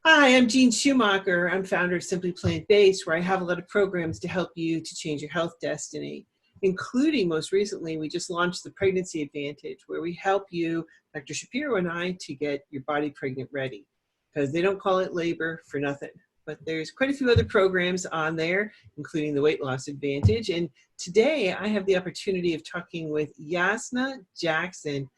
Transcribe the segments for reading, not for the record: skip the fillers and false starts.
Hi, I'm Jean Schumacher. I'm founder of Simply Plant Based, where I have a lot of programs to help you to change your health destiny, including most recently, we just launched the Pregnancy Advantage, where we help you, Dr. Shapiro and I, to get your body pregnant ready, because they don't call it labor for nothing. But there's quite a few other programs on there, including the Weight Loss Advantage. And today I have the opportunity of talking with Yasna Jackson.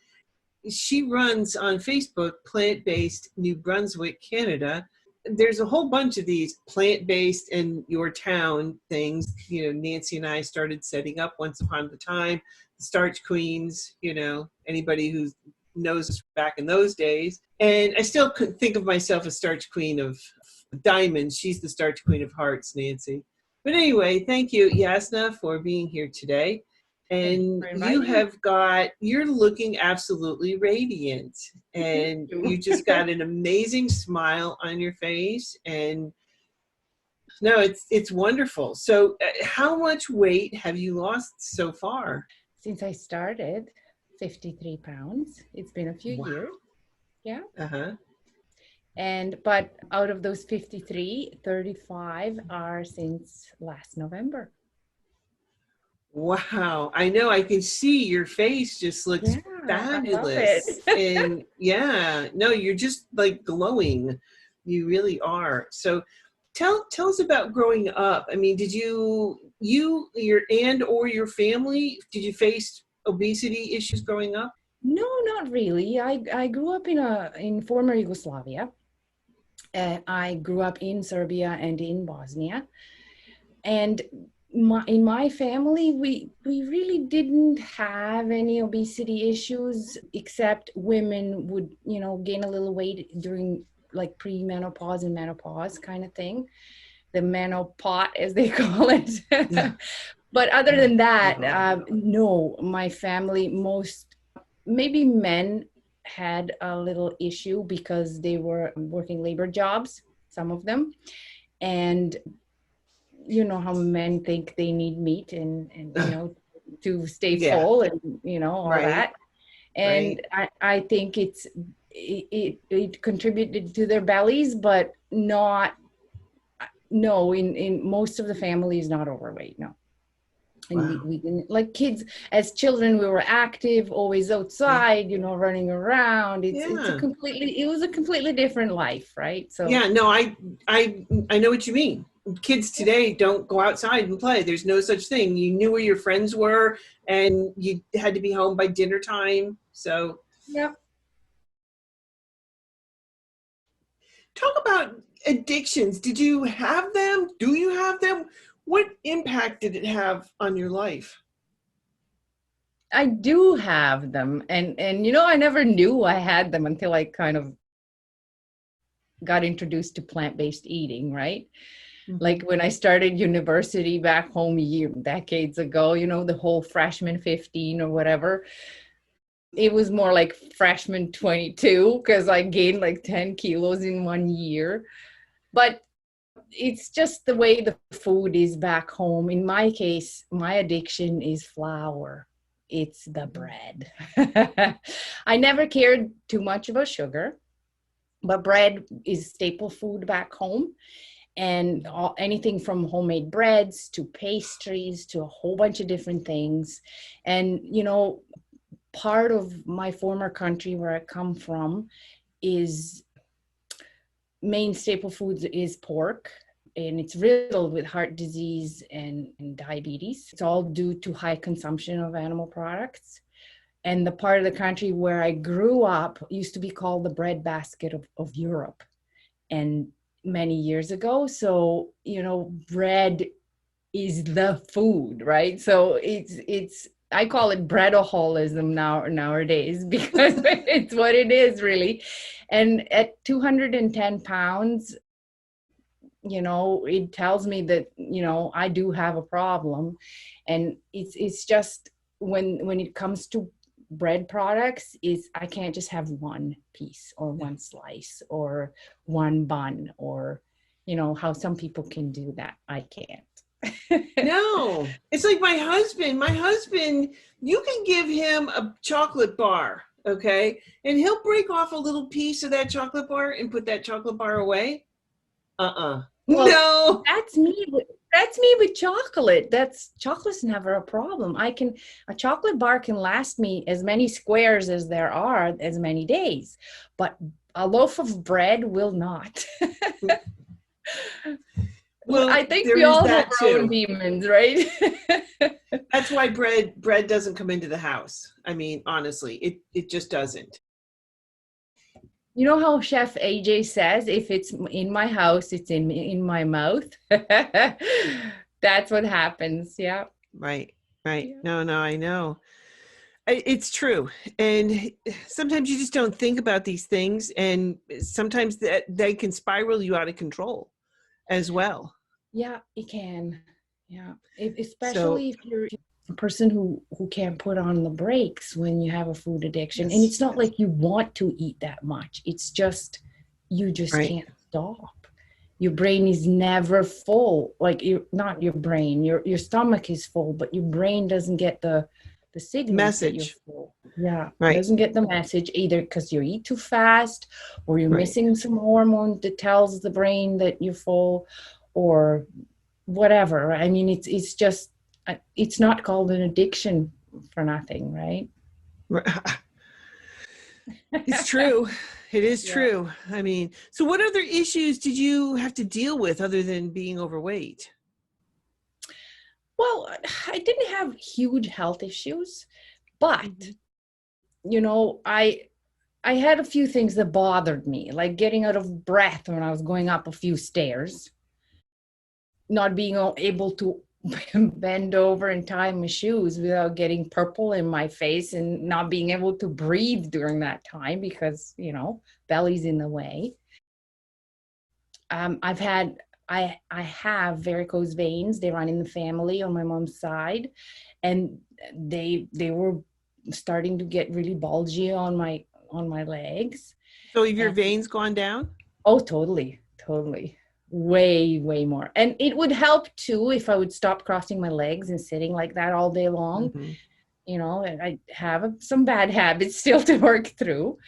She runs on Facebook, Plant-Based New Brunswick, Canada. There's a whole bunch of these plant-based in your town things. Nancy and I started setting up once upon a time, the Starch Queens, anybody who knows us back in those days. And I still could think of myself as Starch Queen of Diamonds. She's the Starch Queen of Hearts, Nancy. But anyway, thank you, Yasna, for being here today. And you're looking absolutely radiant, and you just got an amazing smile on your face. And no, it's wonderful. So how much weight have you lost so far? Since I started, 53 pounds. It's been a few years. Yeah. But out of those 53, 35 are since last November. Wow. I know, I can see your face just looks fabulous. And no, you're just like glowing. You really are. So tell us about growing up. I mean, did your family, did you face obesity issues growing up? No, not really. I grew up in former Yugoslavia. I grew up in Serbia and in Bosnia. And in my family, we really didn't have any obesity issues, except women would, gain a little weight during like pre-menopause and menopause kind of thing, the menopause as they call it. Yeah. But other than that, no, my family, maybe men had a little issue because they were working labor jobs, some of them. And you know how men think they need meat and to stay full and all that. And I think it contributed to their bellies, but in most of the family is not overweight. No. And we didn't, like kids, as children, we were active, always outside, running around. It was a completely different life, right? So I know what you mean. Kids today don't go outside and play. There's no such thing. You knew where your friends were, and you had to be home by dinner time. So talk about addictions. Did you have them? Do you have them? What impact did it have on your life? I do have them. And I never knew I had them until I kind of got introduced to plant-based eating, right? Mm-hmm. Like when I started university back home decades ago, the whole freshman 15 or whatever. It was more like freshman 22 because I gained like 10 kilos in 1 year. But it's just the way the food is back home. In my case, my addiction is flour. It's the bread. I never cared too much about sugar, but bread is staple food back home. And anything from homemade breads to pastries to a whole bunch of different things. And, part of my former country where I come from is main staple foods is pork, and it's riddled with heart disease and diabetes. It's all due to high consumption of animal products. And the part of the country where I grew up used to be called the breadbasket of Europe, and many years ago. So, bread is the food, right? So it's I call it breadaholism nowadays because it's what it is really. And at 210 pounds, it tells me that, I do have a problem. And it's just when it comes to bread products, I can't just have one piece or one slice or one bun or, how some people can do that. I can't. No, it's like my husband. My husband, you can give him a chocolate bar, okay? And he'll break off a little piece of that chocolate bar and put that chocolate bar away. Uh-uh. Well, No. that's me with chocolate. Chocolate's never a problem. A chocolate bar can last me as many squares as there are as many days, but a loaf of bread will not. Well, I think there we is all have that our own too. demons, right? That's why bread doesn't come into the house. I mean, honestly, it just doesn't. You know how Chef AJ says, if it's in my house, it's in my mouth. That's what happens. Yeah. Right. Right. Yeah. No, I know. It's true. And sometimes you just don't think about these things, and sometimes that they can spiral you out of control as well. Yeah, it can. Yeah. So, Especially if you're a person who can't put on the brakes when you have a food addiction. And yes, it's not yes. like you want to eat that much. It's just you just Right. can't stop. Your brain is never full. Like you not your brain, your stomach is full, but your brain doesn't get the signals that you're Message. full. Yeah, Right. doesn't get the message either because you eat too fast or you're Right. missing some hormone that tells the brain that you're full or whatever. I mean, it's not called an addiction for nothing, right? Right. It's true. It is Yeah. true. I mean, so what other issues did you have to deal with other than being overweight? Well, I didn't have huge health issues, but Mhm. you know, I had a few things that bothered me, like getting out of breath when I was going up a few stairs, not being able to bend over and tie my shoes without getting purple in my face and not being able to breathe during that time because, belly's in the way. I've had I have varicose veins. They run in the family on my mom's side, and they were starting to get really bulgy on my legs. So have your And veins gone down? oh, totally, totally, way more. And it would help too if I would stop crossing my legs and sitting like that all day long. Hmm. And I have some bad habits still to work through.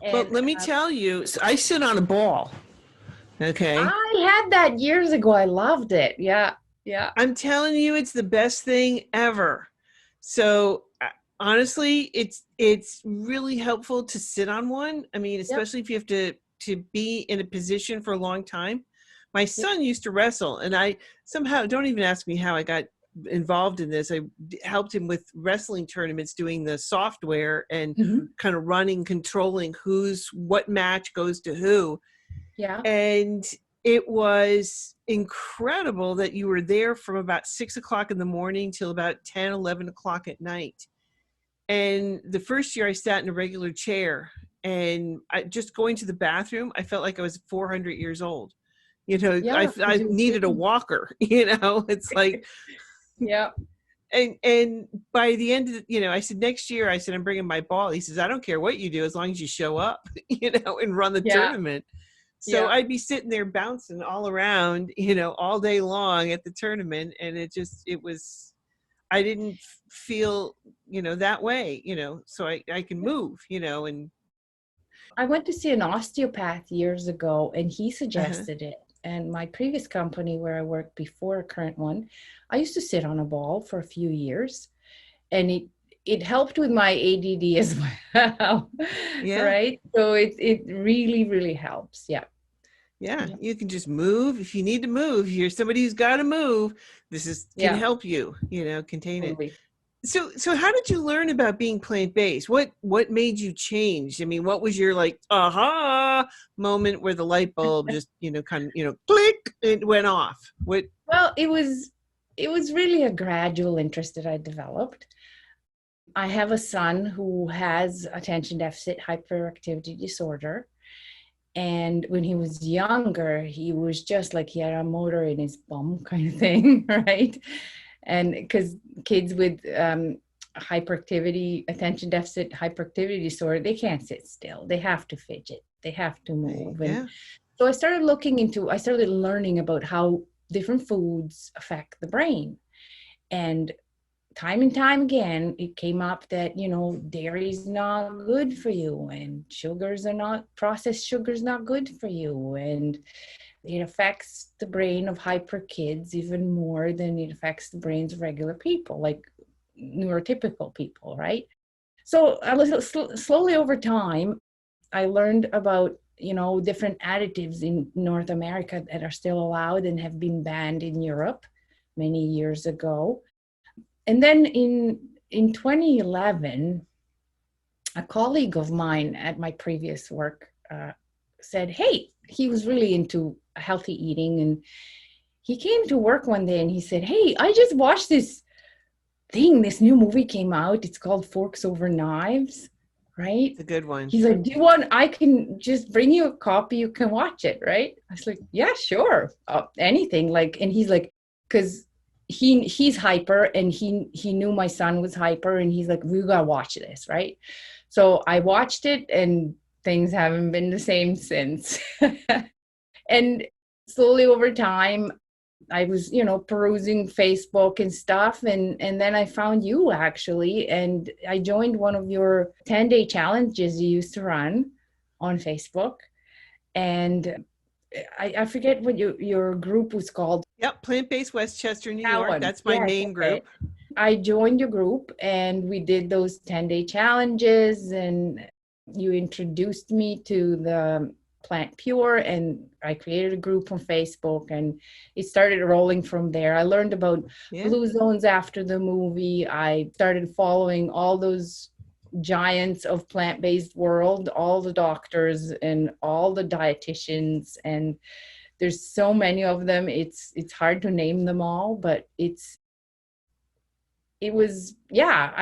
Well, And let me tell you, so I sit on a ball. Okay. I had that years ago. I loved it. Yeah. Yeah. I'm telling you, it's the best thing ever. So honestly, it's really helpful to sit on one. I mean, Yep. especially if you have to be in a position for a long time. My Yep. son used to wrestle, and I somehow, don't even ask me how I got involved in this. I helped him with wrestling tournaments, doing the software and Mhm. kind of running, controlling what match goes to who. Yeah. And it was incredible that you were there from about 6 o'clock in the morning till about 10, 11 o'clock at night. And the first year I sat in a regular chair, and just going to the bathroom, I felt like I was 400 years old. Yeah. Because I you're needed a sitting. walker, it's like, Yeah. and by the end of I said, next year, I said, I'm bringing my ball. He says, I don't care what you do as long as you show up, and run the Yeah. tournament. So Yeah. I'd be sitting there bouncing all around, all day long at the tournament. And I didn't feel, that way, so I can move, and I went to see an osteopath years ago and he uh-huh. suggested it. And my previous company where I worked before a current one, I used to sit on a ball for a few years and it helped with my ADD as well. Yeah. Right? So it really, really helps. Yeah. Yeah. Yeah. You can just move. If you need to move, you're somebody who's got to move. Can Yeah. help you, contain it. Totally. So how did you learn about being plant-based? What made you change? I mean, what was your like aha moment where the light bulb just, kind of, click, it went off? What Well, it was really a gradual interest that I developed. I have a son who has attention deficit hyperactivity disorder. And when he was younger, he was just like he had a motor in his bum kind of thing, right? And because kids with attention deficit hyperactivity disorder, they can't sit still. They have to fidget. They have to move. And yeah. so I started learning about how different foods affect the brain. And time again, it came up that, dairy is not good for you, and processed sugars not good for you. And it affects the brain of hyper kids even more than it affects the brains of regular people, like neurotypical people, right? So slowly over time, I learned about, different additives in North America that are still allowed and have been banned in Europe many years ago. And then in 2011, a colleague of mine at my previous work said, hey, he was really into healthy eating. And he came to work one day and he said, hey, I just watched this new movie came out. It's called Forks Over Knives, right? It's a good one. He's like, I can just bring you a copy. You can watch it, right? I was like, yeah, sure. Anything. And he's like, because he's hyper, and he knew my son was hyper, and he's like, we gotta watch this, right? So I watched it, and things haven't been the same since. And slowly over time, I was, perusing Facebook and stuff. And then I found you actually, and I joined one of your 10-day challenges you used to run on Facebook. And I forget what your group was called. Yep, Plant-Based Westchester, New That York. one. That's my Yes, main group. I joined your group, and we did those 10-day challenges, and you introduced me to the Plant Pure, and I created a group on Facebook, and it started rolling from there. I learned about blue zones after the movie. I started following all those giants of plant-based world, all the doctors and all the dietitians, and there's so many of them. It's hard to name them all, but I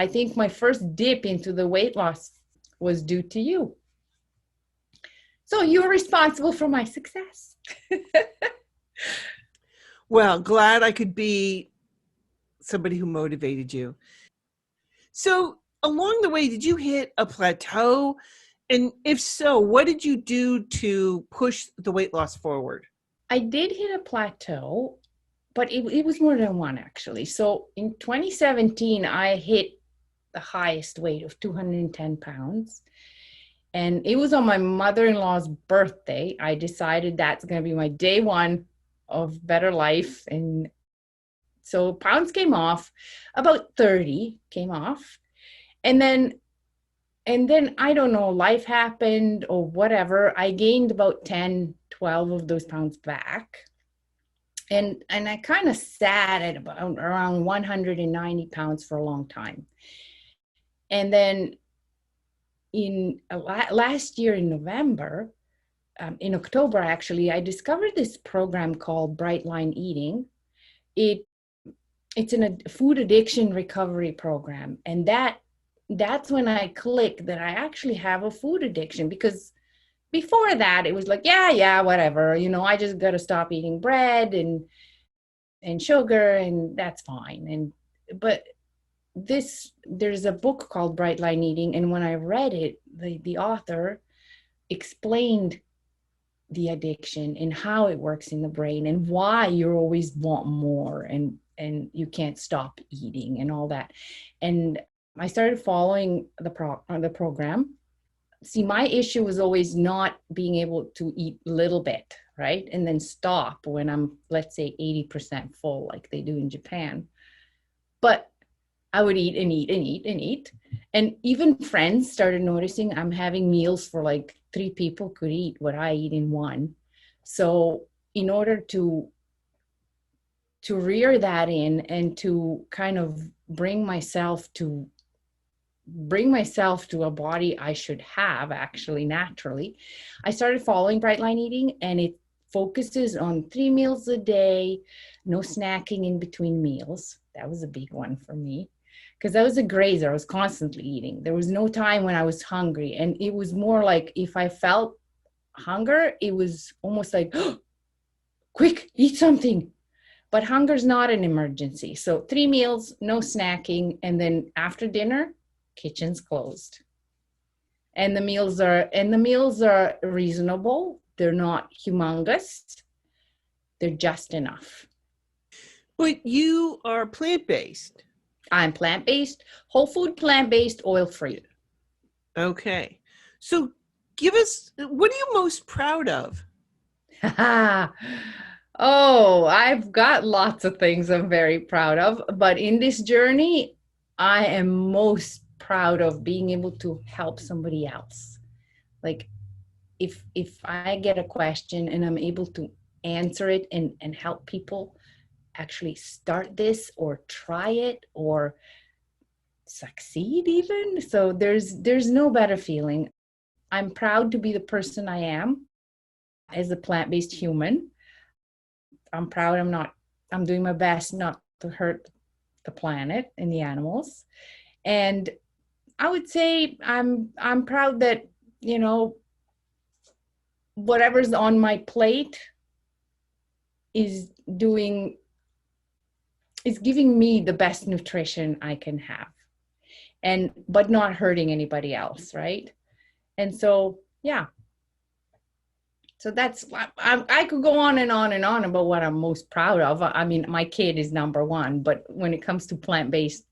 think my first dip into the weight loss was due to you. So you're responsible for my success. Well, glad I could be somebody who motivated you. So along the way, did you hit a plateau? And if so, what did you do to push the weight loss forward? I did hit a plateau, but it was more than one, actually. So in 2017, I hit the highest weight of 210 pounds. And it was on my mother-in-law's birthday. I decided that's going to be my day one of better life. And so pounds came off, about 30 came off. And then I don't know, life happened or whatever. I gained about 10, 12 of those pounds back. And I kind of sat at about around 190 pounds for a long time. And then last year in November, in October, actually, I discovered this program called Bright Line Eating. It's a food addiction recovery program. And that's when I clicked that I actually have a food addiction, because before that, it was like, yeah, whatever. I just got to stop eating bread and sugar, and that's fine. But there's a book called Bright Line Eating, and when I read it, the author explained the addiction and how it works in the brain and why you always want more and you can't stop eating and all that. And I started following the program. See, my issue was always not being able to eat a little bit, right? And then stop when I'm, let's say, 80% full, like they do in Japan. But I would eat and eat and eat and eat. And even friends started noticing I'm having meals for like 3 people could eat what I eat in one. So in order to rear that in and to kind of bring myself to a body I should have actually naturally, I started following Bright Line Eating, and it focuses on 3 meals a day, no snacking in between meals. That was a big one for me, because I was a grazer. I was constantly eating. There was no time when I was hungry. And it was more like if I felt hunger, it was almost like, oh, quick, eat something. But hunger's not an emergency. So 3 meals, no snacking. And then after dinner, kitchen's closed. And the meals are reasonable. They're not humongous. They're just enough. But you are plant-based. I'm plant-based, whole food, plant-based, oil-free. Okay. So give us, what are you most proud of? Oh, I've got lots of things I'm very proud of, but in this journey, I am most proud of being able to help somebody else. Like if I get a question and I'm able to answer it and help people actually start this or try it or succeed even. So there's no better feeling. I'm proud to be the person I am as a plant-based human. I'm proud I'm doing my best not to hurt the planet and the animals. And I would say I'm proud that, you know, whatever's on my plate is doing is giving me the best nutrition I can have, and but not hurting anybody else, right? And so yeah, so that's I could go on and on and on about what I'm most proud of. I mean, my kid is number one, but when it comes to plant-based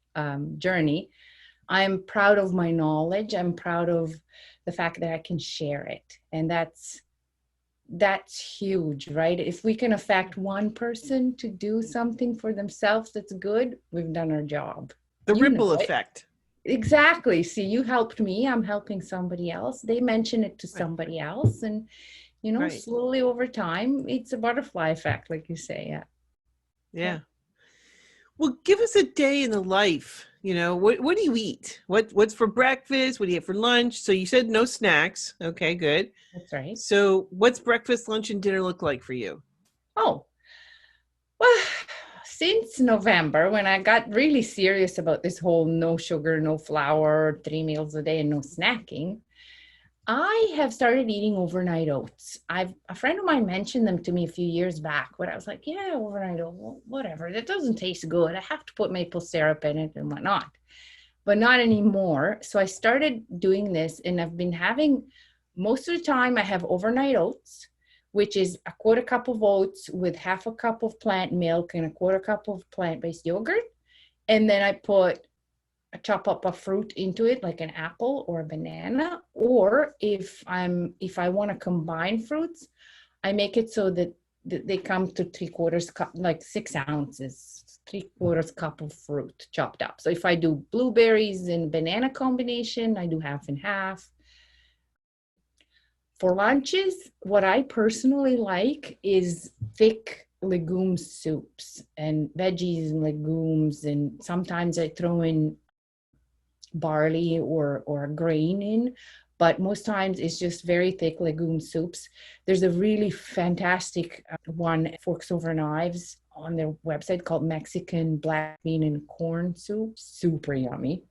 journey, I'm proud of my knowledge. I'm proud of the fact that I can share it, and that's huge, right? If we can affect one person to do something for themselves that's good, we've done our job. The You ripple know it. effect. Exactly. See, you helped me, I'm helping somebody else. They mention it to somebody else, and you know, Right. slowly over time, it's a butterfly effect, like you say. Yeah. Yeah. Well, give us a day in the life. You know, what do you eat? What's for breakfast? What do you have for lunch? So you said no snacks. Okay, good. That's right. So what's breakfast, lunch, and dinner look like for you? Oh, well, since November, when I got really serious about this whole no sugar, no flour, 3 meals a day, and no snacking, I have started eating overnight oats. A friend of mine mentioned them to me a few years back, but I was like, yeah, overnight oats, well, whatever. That doesn't taste good. I have to put maple syrup in it and whatnot, but not anymore. So I started doing this, and I've been having, most of the time I have overnight oats, which is a quarter cup of oats with half a cup of plant milk and a quarter cup of plant-based yogurt. And then I put chop up a fruit into it, like an apple or a banana. Or if I want to combine fruits, I make it so that they come to 3/4 cup, like 6 ounces, 3/4 cup of fruit chopped up. So if I do blueberries and banana combination, I do half and half. For lunches, what I personally like is thick legume soups and veggies and legumes, and sometimes I throw in barley or a grain in, but most times it's just very thick legume soups. There's a really fantastic one, Forks Over Knives, on their website called Mexican black bean and corn soup. Super yummy.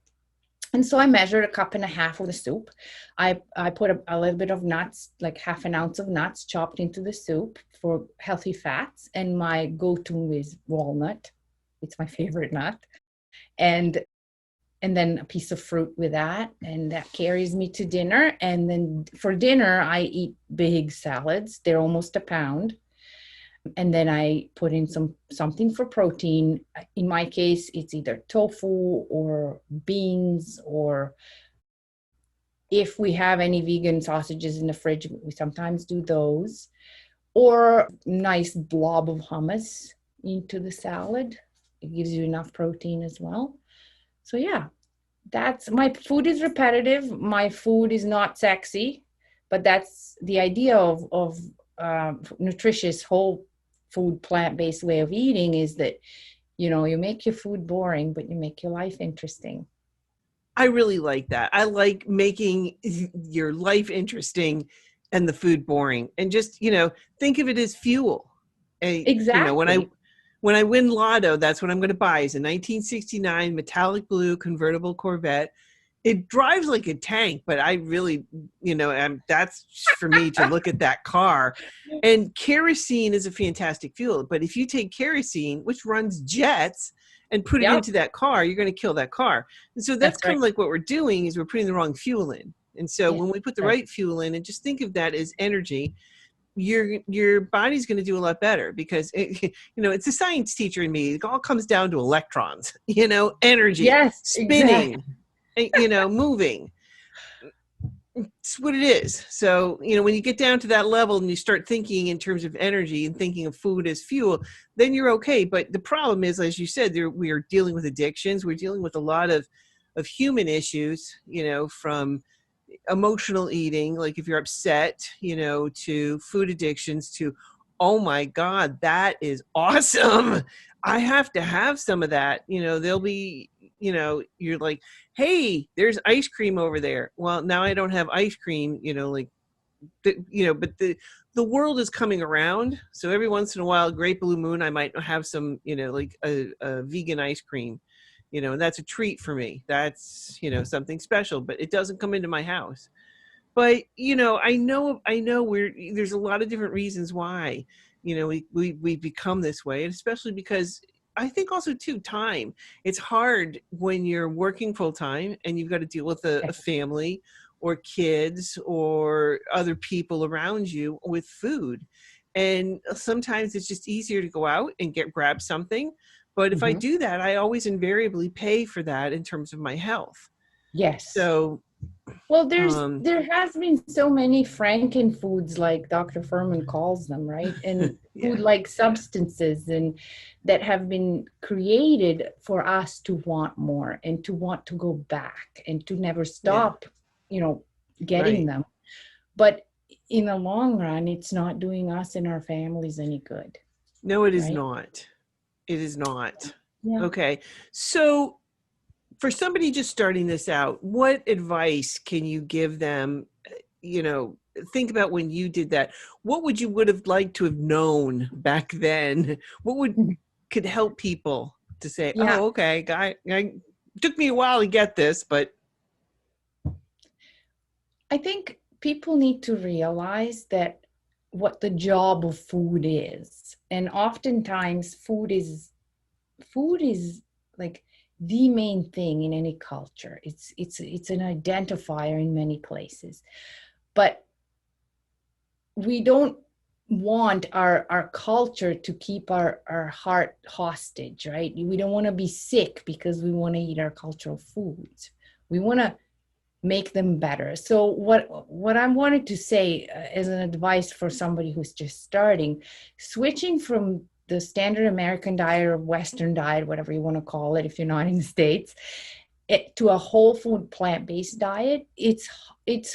And so I measured 1.5 cups of the soup. I put a little bit of nuts, like half an ounce of nuts chopped into the soup for healthy fats. And my go-to is walnut. It's my favorite nut. And then a piece of fruit with that, and that carries me to dinner. And then for dinner, I eat big salads. They're almost a pound. And then I put in something for protein. In my case, it's either tofu or beans, or if we have any vegan sausages in the fridge, we sometimes do those, or nice blob of hummus into the salad. It gives you enough protein as well. So yeah, that's my food is repetitive. My food is not sexy, but that's the idea of nutritious whole food plant-based way of eating, is that, you know, you make your food boring, but you make your life interesting. I really like that. I like making your life interesting and the food boring, and just, you know, think of it as fuel. Exactly. You know, when I win lotto, that's what I'm going to buy, is a 1969 metallic blue convertible Corvette. It drives like a tank, but I really, you know, that's for me to look at that car. And kerosene is a fantastic fuel. But if you take kerosene, which runs jets, and put it into that car, you're going to kill that car. And so that's kind of like what we're doing, is we're putting the wrong fuel in. And so when we put the right fuel in, and just think of that as energy, your body's going to do a lot better because it's a science teacher in me. It all comes down to electrons, energy, Yes, spinning, exactly. moving. It's what it is. So, when you get down to that level and you start thinking in terms of energy and thinking of food as fuel, then you're okay. But the problem is, as you said, we are dealing with addictions. We're dealing with a lot of human issues, from emotional eating, like if you're upset, to food addictions, to, oh my God, that is awesome. I have to have some of that. They'll be, you're like, hey, there's ice cream over there. Well, now I don't have ice cream, but the world is coming around. So every once in a while, Great Blue Moon, I might have some, like a vegan ice cream, and that's a treat for me. That's, something special, but it doesn't come into my house. But, I know there's a lot of different reasons why, we become this way, and especially because I think also too, time. It's hard when you're working full time and you've got to deal with a family or kids or other people around you with food. And sometimes it's just easier to go out and grab something. But if I Mhm. do that, I always invariably pay for that in terms of my health. Yes. So, Well, um, there has been so many Franken foods, like Dr. Furman calls them, right? And yeah, food-like substances and that have been created for us to want more and to want to go back and to never yeah, stop, you know, getting right. them. But in the long run, it's not doing us and our families any good, No, it is right? not. It is not. Yeah. Okay. So, for somebody just starting this out, what advice can you give them? You know, think about when you did that. What would have liked to have known back then? What could help people to say, Yeah. "Oh, okay, I took me a while to get this, but I think people need to realize that what the job of food is. And oftentimes food is like the main thing in any culture. It's an identifier in many places. But we don't want our culture to keep our heart hostage, right? We don't want to be sick because we want to eat our cultural foods. We want to make them better. So what I wanted to say as an advice for somebody who's just starting, switching from the standard American diet or Western diet, whatever you want to call it, if you're not in the States, to a whole food plant-based diet, it's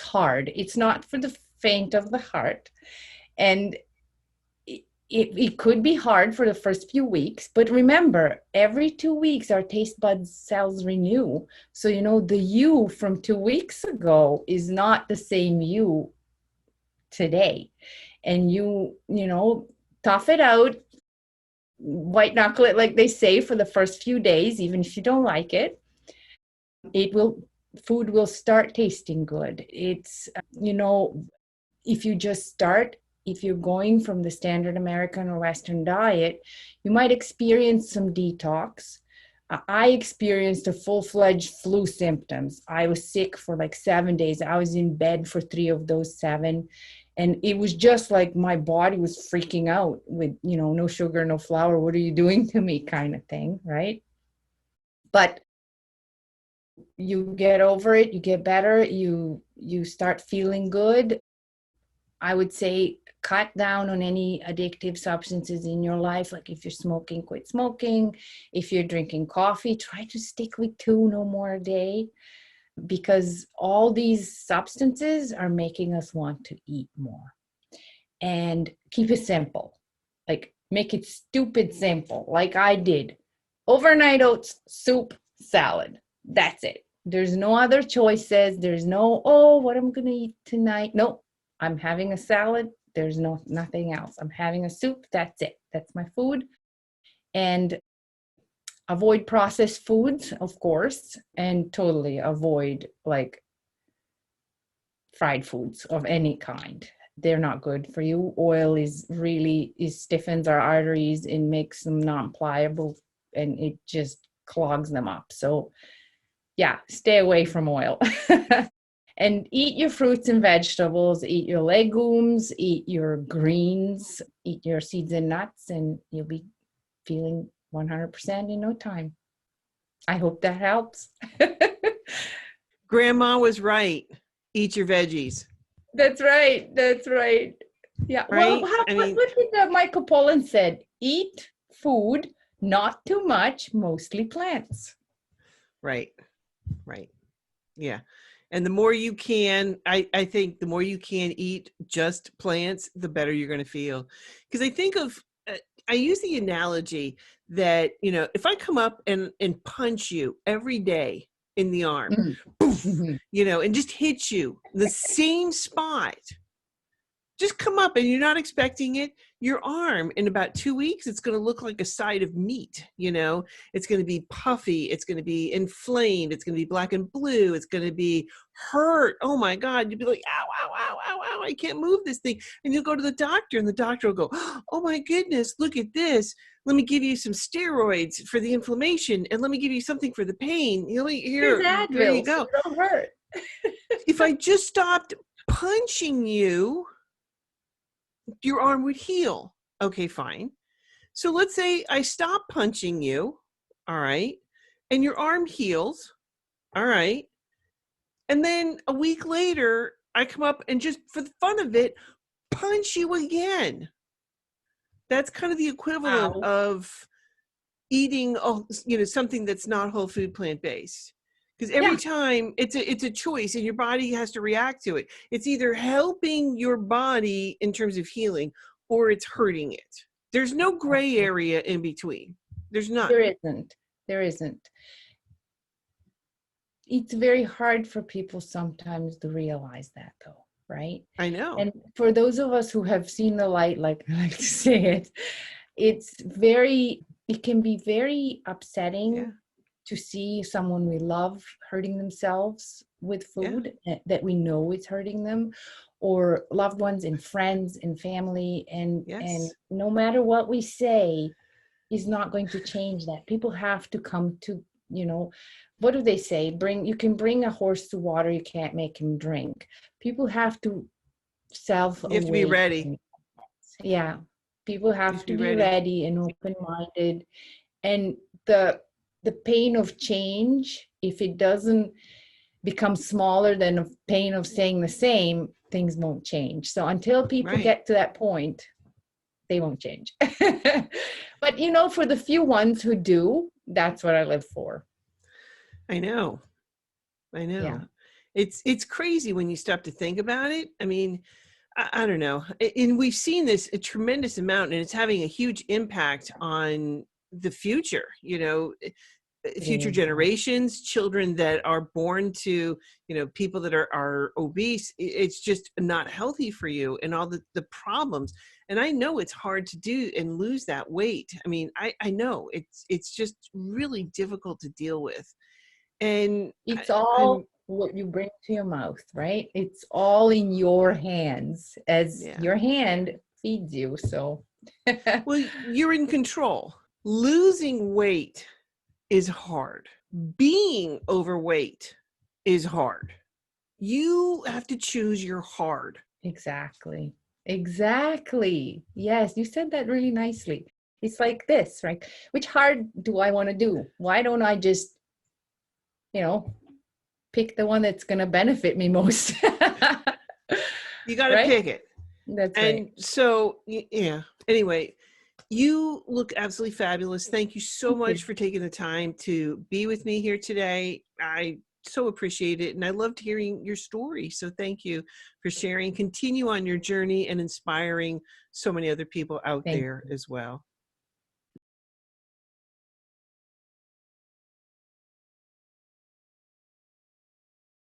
hard. It's not for the faint of the heart. And it could be hard for the first few weeks, but remember, every 2 weeks our taste buds cells renew. So, the you from 2 weeks ago is not the same you today. And tough it out, white knuckle it, like they say, for the first few days, even if you don't like it. Food will start tasting good. It's, if you just start, if you're going from the standard American or Western diet, you might experience some detox. I experienced a full-fledged flu symptoms. I was sick for like 7 days. I was in bed for 3 of those 7. And it was just like my body was freaking out with, no sugar, no flour. What are you doing to me kind of thing, right? But you get over it, you get better, you start feeling good. I would say cut down on any addictive substances in your life. Like if you're smoking, quit smoking. If you're drinking coffee, try to stick with 2, no more a day, because all these substances are making us want to eat more. And keep it simple. Like make it stupid simple, like I did. Overnight oats, soup, salad. That's it. There's no other choices. There's no, oh, what I'm going to eat tonight. Nope. I'm having a salad. There's nothing else. I'm having a soup. That's it. That's my food. And avoid processed foods, of course, and totally avoid like fried foods of any kind. They're not good for you. Oil stiffens our arteries and makes them non-pliable, and it just clogs them up. So yeah, stay away from oil. And eat your fruits and vegetables, eat your legumes, eat your greens, eat your seeds and nuts, and you'll be feeling 100% in no time. I hope that helps. Grandma was right. Eat your veggies. That's right. That's right. Yeah. Well, Right? I what mean, did Michael Pollan said? Eat food, not too much, mostly plants. right. Right. Yeah. And the more you can, I think the more you can eat just plants, the better you're going to feel. Because I think of, I use the analogy that, you know, if I come up and punch you every day in the arm, Mm. poof, Mm-hmm. you know, and just hit you the same spot, just come up and you're not expecting it, your arm in about 2 weeks, it's going to look like a side of meat. You know, it's going to be puffy. It's going to be inflamed. It's going to be black and blue. It's going to be hurt. Oh my God. You'd be like, ow, ow, ow, ow, ow. I can't move this thing. And you'll go to the doctor and the doctor will go, oh my goodness, look at this. Let me give you some steroids for the inflammation and let me give you something for the pain. You know, Here's here, there you Advil, so go. it don't hurt. If I just stopped punching you, your arm would heal. Okay, fine. So let's say I stop punching you, all right, and your arm heals, all right. And then a week later, I come up and just for the fun of it, punch you again. That's kind of the equivalent Wow. of eating, you know, something that's not whole food plant based. Because every Yeah. time it's a choice and your body has to react to it. It's either helping your body in terms of healing or it's hurting it. There's no gray area in between. There's none. There isn't. There isn't. It's very hard for people sometimes to realize that, though, right? I know. And for those of us who have seen the light, like I like to say it, it can be very upsetting to see someone we love hurting themselves with food that we know is hurting them, or loved ones and friends and family. And no matter what we say is not going to change that. People have to come to, you know, what do they say? You can bring a horse to water, you can't make him drink. People have to You have to be ready. Yeah. People have to be ready and open-minded. And the pain of change, if it doesn't become smaller than the pain of staying the same, things won't change. So until people get to that point, they won't change. But, you know, for the few ones who do, that's what I live for. I know. Yeah. It's crazy when you stop to think about it. I mean, I don't know. And we've seen this a tremendous amount, and it's having a huge impact on the future, you know, future generations, children that are born to, you know, people that are obese. It's just not healthy for you and all the problems. And I know it's hard to do and lose that weight. I mean, I know it's just really difficult to deal with. And it's all what you bring to your mouth, right? It's all in your hands as your hand feeds you. So, well, you're in control. Losing weight is hard. Being overweight is hard. You have to choose your hard. Exactly. Yes, you said that really nicely. It's like this, right? Which hard do I want to do? Why don't I just, you know, pick the one that's going to benefit me most? You got to pick it. That's and so, yeah. Anyway, you look absolutely fabulous. Thank you so much for taking the time to be with me here today. I so appreciate it. And I loved hearing your story. So thank you for sharing. Continue on your journey and inspiring so many other people out there as well.